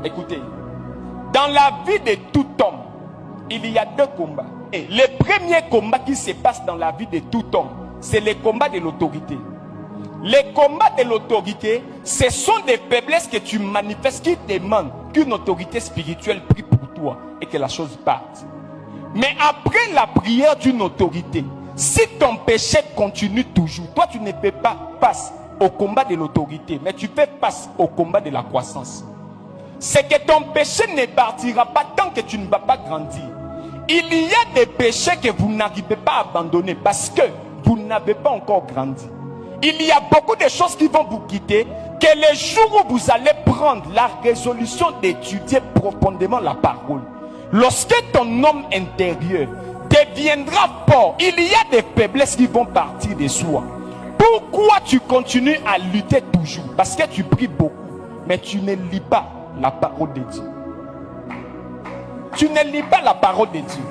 Écoutez, dans la vie de tout homme, il y a deux combats. Et le premier combat qui se passe dans la vie de tout homme, c'est le combat de l'autorité. Les combats de l'autorité, ce sont des faiblesses que tu manifestes qui demandent qu'une autorité spirituelle prie pour toi et que la chose parte. Mais après la prière d'une autorité, si ton péché continue toujours, toi tu ne fais pas face au combat de l'autorité, mais tu fais face au combat de la croissance. C'est que ton péché ne partira pas tant que tu ne vas pas grandir. Il y a des péchés que vous n'arrivez pas à abandonner parce que vous n'avez pas encore grandi. Il y a beaucoup de choses qui vont vous quitter, que le jour où vous allez prendre la résolution d'étudier profondément la parole, lorsque ton homme intérieur deviendra fort, il y a des faiblesses qui vont partir de soi. Pourquoi tu continues à lutter toujours? Parce que tu pries beaucoup, mais tu ne lis pas la parole de Dieu. Tu ne lis pas la parole de Dieu.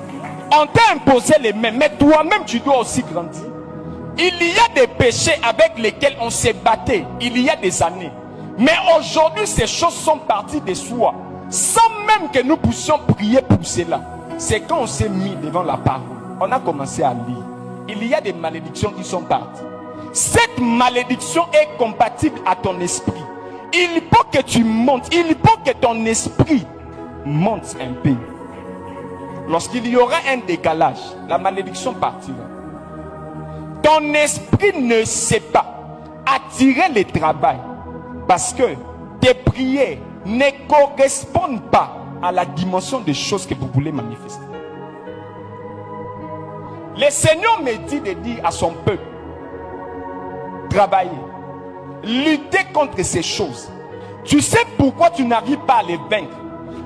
On t'a imposé les mains, mais toi-même tu dois aussi grandir. Il y a des péchés avec lesquels on s'est battu il y a des années. Mais aujourd'hui, ces choses sont parties de soi. Sans même que nous puissions prier pour cela. C'est quand on s'est mis devant la parole. On a commencé à lire. Il y a des malédictions qui sont parties. Cette malédiction est compatible à ton esprit. Il faut que tu montes. Il faut que ton esprit monte un peu. Lorsqu'il y aura un décalage, la malédiction partira. Ton esprit ne sait pas attirer le travail parce que tes prières ne correspondent pas à la dimension des choses que vous voulez manifester. Le Seigneur me dit de dire à son peuple, travailler, lutter contre ces choses. Tu sais pourquoi tu n'arrives pas à les vaincre?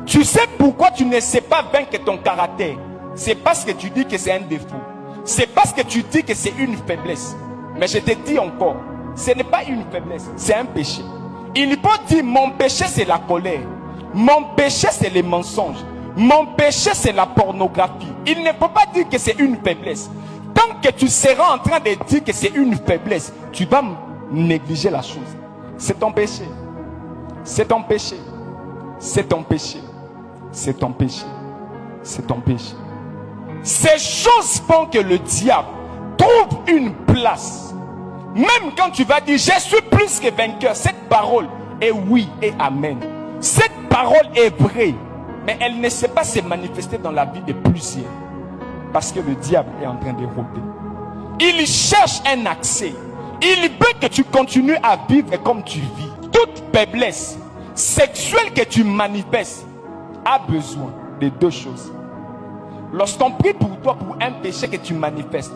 Tu sais pourquoi tu ne sais pas vaincre ton caractère? C'est parce que tu dis que c'est un défaut. C'est parce que tu dis que c'est une faiblesse. Mais je te dis encore, ce n'est pas une faiblesse, c'est un péché. Il faut dire, mon péché c'est la colère. Mon péché c'est les mensonges. Mon péché c'est la pornographie. Il ne faut pas dire que c'est une faiblesse. Tant que tu seras en train de dire que c'est une faiblesse, tu vas négliger la chose. C'est ton péché. C'est ton péché. C'est ton péché. C'est ton péché. C'est ton péché. Ces choses font que le diable trouve une place. Même quand tu vas dire, je suis plus que vainqueur, cette parole est oui et amen. Cette parole est vraie, mais elle ne sait pas se manifester dans la vie de plusieurs. Parce que le diable est en train de rôder. Il cherche un accès. Il veut que tu continues à vivre comme tu vis. Toute faiblesse sexuelle que tu manifestes a besoin de deux choses. Lorsqu'on prie pour toi pour un péché que tu manifestes,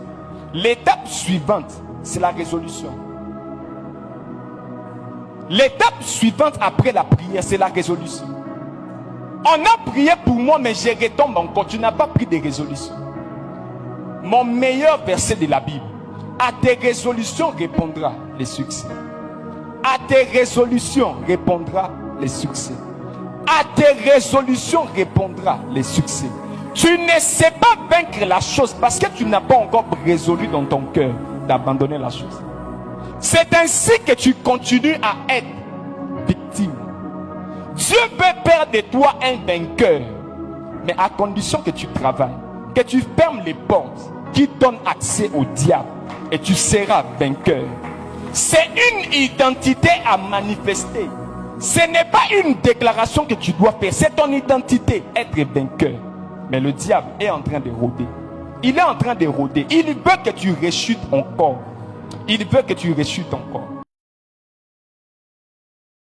l'étape suivante, c'est la résolution. L'étape suivante après la prière, c'est la résolution. On a prié pour moi, mais je retombe encore. Tu n'as pas pris de résolution. Mon meilleur verset de la Bible: à tes résolutions répondra le succès. À tes résolutions répondra le succès. À tes résolutions répondra le succès. Tu ne sais pas vaincre la chose parce que tu n'as pas encore résolu dans ton cœur d'abandonner la chose. C'est ainsi que tu continues à être victime. Dieu veut faire de toi un vainqueur, mais à condition que tu travailles, que tu fermes les portes qui donnent accès au diable, et tu seras vainqueur. C'est une identité à manifester. Ce n'est pas une déclaration que tu dois faire, c'est ton identité, être vainqueur. Mais le diable est en train de rôder. Il est en train de rôder. Il veut que tu rechutes encore. Il veut que tu rechutes encore.